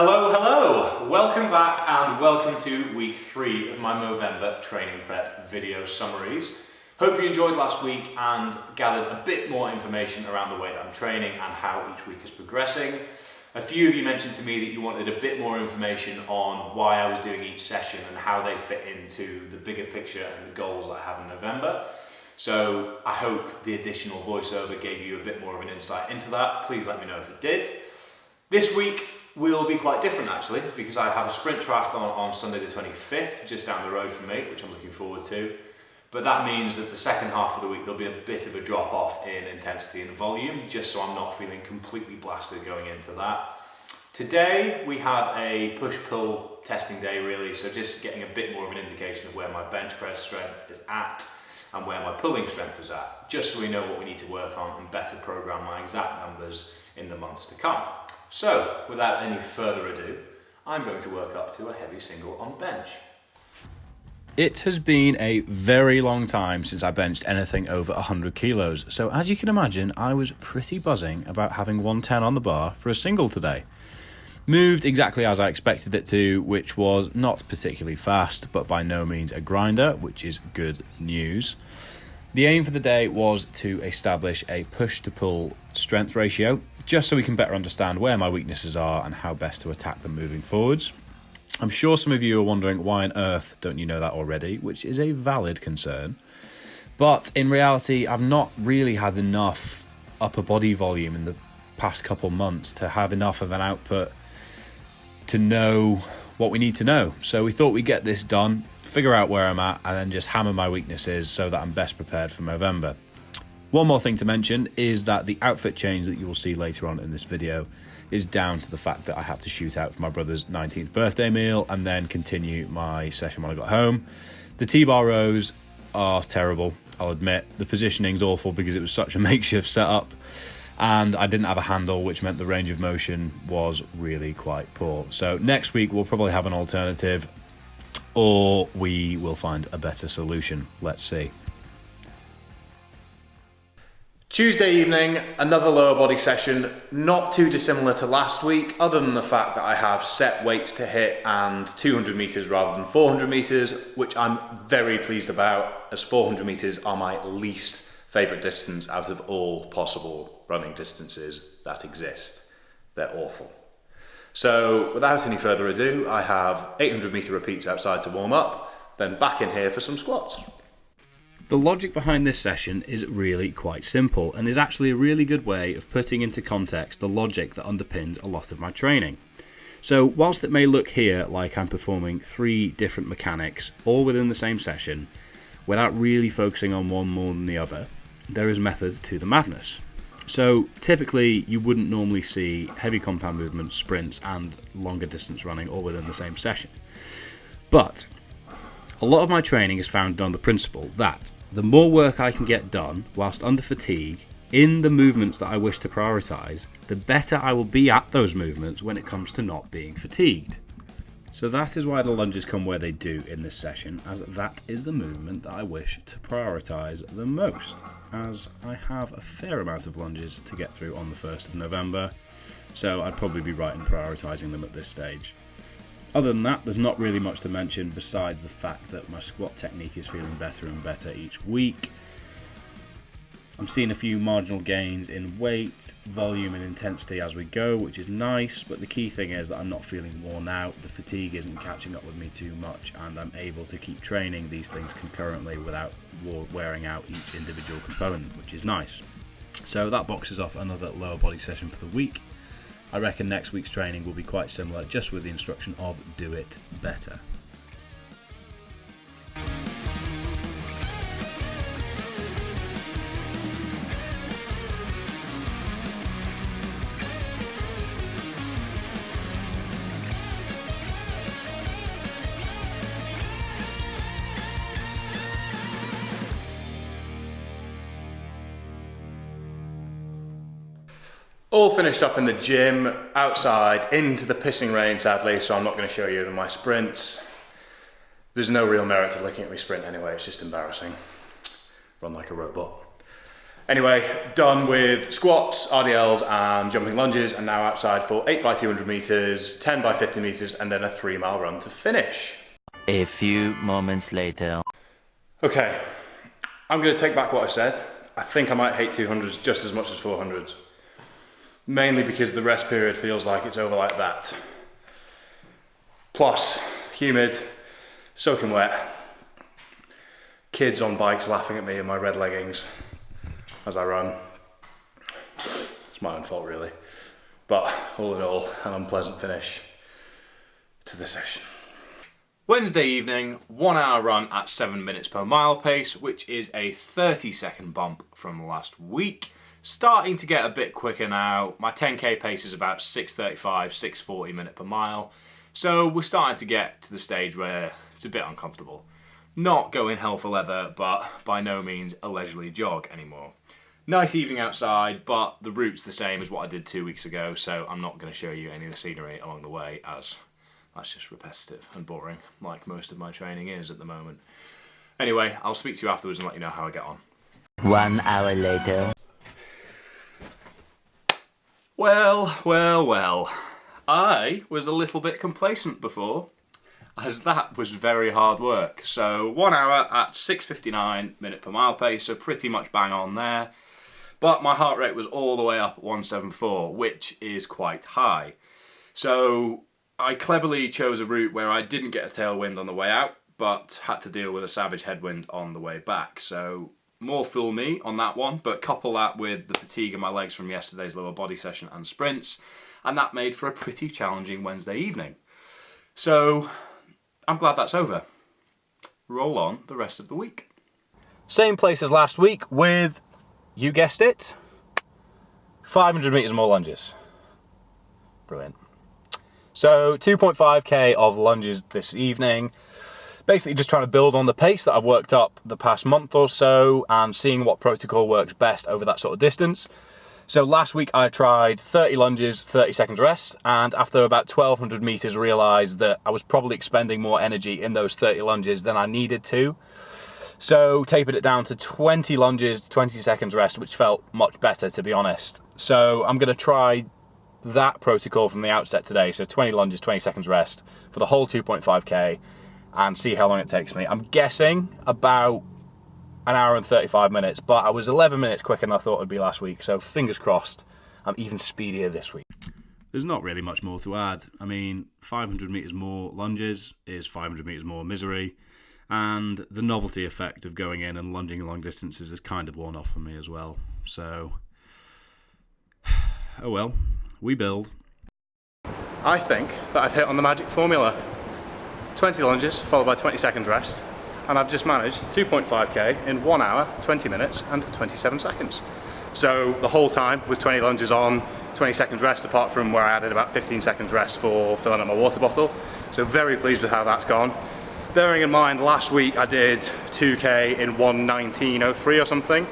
Hello! Welcome back and welcome to week 3 of my Movember training prep video summaries. Hope you enjoyed last week and gathered a bit more information around the way that I'm training and how each week is progressing. A few of you mentioned to me that you wanted a bit more information on why I was doing each session and how they fit into the bigger picture and the goals that I have in November. So I hope the additional voiceover gave you a bit more of an insight into that. Please let me know if it did. This week will be quite different actually, because I have a sprint triathlon on Sunday the 25th, just down the road from me, which I'm looking forward to. But that means that the second half of the week there'll be a bit of a drop off in intensity and volume, just so I'm not feeling completely blasted going into that. Today we have a push-pull testing day really, so just getting a bit more of an indication of where my bench press strength is at and where my pulling strength is at, just so we know what we need to work on and better program my exact numbers in the months to come. So, without any further ado, I'm going to work up to a heavy single on bench. It has been a very long time since I benched anything over 100 kilos, so as you can imagine, I was pretty buzzing about having 110 on the bar for a single today. Moved exactly as I expected it to, which was not particularly fast, but by no means a grinder, which is good news. The aim for the day was to establish a push-to-pull strength ratio, just so we can better understand where my weaknesses are and how best to attack them moving forwards. I'm sure some of you are wondering why on earth don't you know that already, which is a valid concern. But in reality, I've not really had enough upper body volume in the past couple months to have enough of an output to know what we need to know. So we thought we'd get this done, figure out where I'm at, and then just hammer my weaknesses so that I'm best prepared for Movember. One more thing to mention is that the outfit change that you will see later on in this video is down to the fact that I had to shoot out for my brother's 19th birthday meal and then continue my session when I got home. The T-bar rows are terrible, I'll admit. The positioning's awful because it was such a makeshift setup, and I didn't have a handle, which meant the range of motion was really quite poor. So next week we'll probably have an alternative, or we will find a better solution. Let's see. Tuesday evening, another lower body session, not too dissimilar to last week, other than the fact that I have set weights to hit and 200 meters rather than 400 meters, which I'm very pleased about, as 400 meters are my least favorite distance out of all possible running distances that exist. They're awful. So without any further ado, I have 800 meter repeats outside to warm up, then back in here for some squats. The logic behind this session is really quite simple and is actually a really good way of putting into context the logic that underpins a lot of my training. So whilst it may look here like I'm performing 3 different mechanics all within the same session without really focusing on one more than the other, there is method to the madness. So typically you wouldn't normally see heavy compound movements, sprints and longer distance running all within the same session. But a lot of my training is founded on the principle that the more work I can get done whilst under fatigue in the movements that I wish to prioritise, the better I will be at those movements when it comes to not being fatigued. So that is why the lunges come where they do in this session, as that is the movement that I wish to prioritise the most, as I have a fair amount of lunges to get through on the 1st of November, so I'd probably be right in prioritising them at this stage. Other than that, there's not really much to mention besides the fact that my squat technique is feeling better and better each week. I'm seeing a few marginal gains in weight, volume and intensity as we go, which is nice, but the key thing is that I'm not feeling worn out, the fatigue isn't catching up with me too much, and I'm able to keep training these things concurrently without wearing out each individual component, which is nice. So that boxes off another lower body session for the week. I reckon next week's training will be quite similar, just with the instruction of do it better. All finished up in the gym, outside, into the pissing rain sadly, so I'm not going to show you my sprints. There's no real merit to looking at me sprint anyway, it's just embarrassing. Run like a robot. Anyway, done with squats, RDLs and jumping lunges, and now outside for 8 by 200 meters, 10 by 50 meters, and then a 3-mile run to finish. A few moments later. Okay, I'm going to take back what I said. I think I might hate 200s just as much as 400s. Mainly because the rest period feels like it's over like that. Plus, humid, soaking wet, kids on bikes laughing at me in my red leggings as I run. It's my own fault really. But all in all, an unpleasant finish to the session. Wednesday evening, 1 hour run at 7 minutes per mile pace, which is a 30-second bump from last week. Starting to get a bit quicker now. My 10k pace is about 6:35, 6:40 minute per mile. So we're starting to get to the stage where it's a bit uncomfortable. Not going hell for leather, but by no means a leisurely jog anymore. Nice evening outside, but the route's the same as what I did 2 weeks ago, so I'm not going to show you any of the scenery along the way, as that's just repetitive and boring, like most of my training is at the moment. Anyway, I'll speak to you afterwards and let you know how I get on. 1 hour later. Well. I was a little bit complacent before, as that was very hard work. So 1 hour at 6:59 minute per mile pace, so pretty much bang on there. But my heart rate was all the way up at 174, which is quite high. So I cleverly chose a route where I didn't get a tailwind on the way out, but had to deal with a savage headwind on the way back. So more fool me on that one, but couple that with the fatigue in my legs from yesterday's lower body session and sprints, and that made for a pretty challenging Wednesday evening. So I'm glad that's over. Roll on the rest of the week. Same place as last week with, you guessed it, 500 meters more lunges. Brilliant. So 2.5k of lunges this evening. Basically just trying to build on the pace that I've worked up the past month or so and seeing what protocol works best over that sort of distance. So last week I tried 30 lunges, 30 seconds rest, and after about 1200 meters realized that I was probably expending more energy in those 30 lunges than I needed to. So tapered it down to 20 lunges, 20 seconds rest, which felt much better, to be honest. So I'm going to try that protocol from the outset today. So 20 lunges, 20 seconds rest for the whole 2.5k. And see how long it takes me. I'm guessing about an hour and 35 minutes, but I was 11 minutes quicker than I thought it would be last week, so fingers crossed I'm even speedier this week. There's not really much more to add. I mean, 500 metres more lunges is 500 metres more misery, and the novelty effect of going in and lunging long distances is kind of worn off for me as well. So, oh well, we build. I think that I've hit on the magic formula. 20 lunges followed by 20 seconds rest, and I've just managed 2.5k in 1 hour, 20 minutes and 27 seconds. So the whole time was 20 lunges on, 20 seconds rest, apart from where I added about 15 seconds rest for filling up my water bottle. So very pleased with how that's gone. Bearing in mind last week I did 2k in 1:19:03 or something.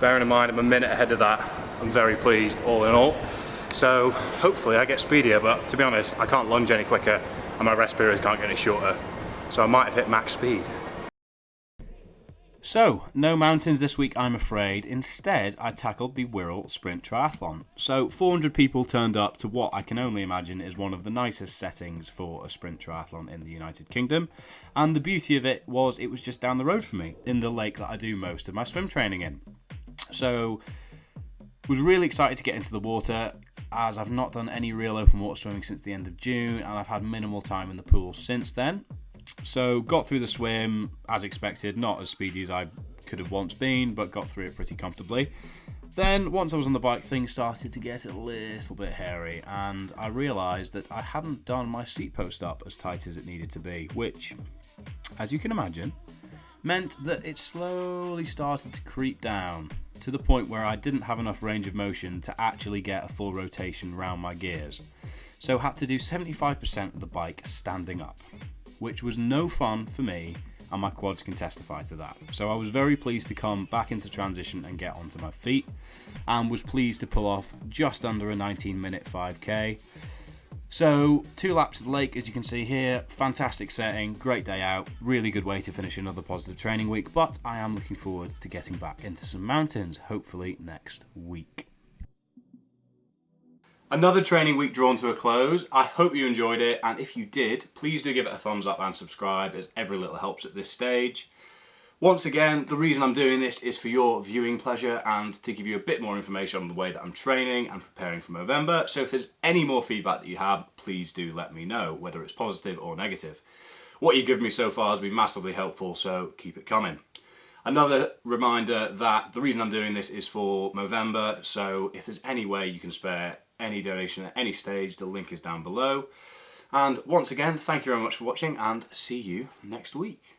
Bearing in mind I'm a minute ahead of that, I'm very pleased all in all. So hopefully I get speedier, but to be honest I can't lunge any quicker and my rest periods can't get any shorter. So I might have hit max speed. So, no mountains this week, I'm afraid. Instead, I tackled the Wirral Sprint Triathlon. So, 400 people turned up to what I can only imagine is one of the nicest settings for a sprint triathlon in the United Kingdom. And the beauty of it was just down the road from me, in the lake that I do most of my swim training in. So, was really excited to get into the water, as I've not done any real open water swimming since the end of June, and I've had minimal time in the pool since then. So got through the swim as expected, not as speedy as I could have once been, but got through it pretty comfortably. Then once I was on the bike, things started to get a little bit hairy, and I realised that I hadn't done my seat post up as tight as it needed to be, which, as you can imagine, meant that it slowly started to creep down to the point where I didn't have enough range of motion to actually get a full rotation round my gears. So had to do 75% of the bike standing up, which was no fun for me, and my quads can testify to that. So I was very pleased to come back into transition and get onto my feet, and was pleased to pull off just under a 19-minute 5k. So 2 laps of the lake, as you can see here, fantastic setting, great day out, really good way to finish another positive training week, but I am looking forward to getting back into some mountains, hopefully next week. Another training week drawn to a close. I hope you enjoyed it, and if you did, please do give it a thumbs up and subscribe, as every little helps at this stage. Once again, the reason I'm doing this is for your viewing pleasure and to give you a bit more information on the way that I'm training and preparing for Movember. So if there's any more feedback that you have, please do let me know, whether it's positive or negative. What you've given me so far has been massively helpful, so keep it coming. Another reminder that the reason I'm doing this is for Movember, so if there's any way you can spare any donation at any stage, the link is down below. And once again, thank you very much for watching, and see you next week.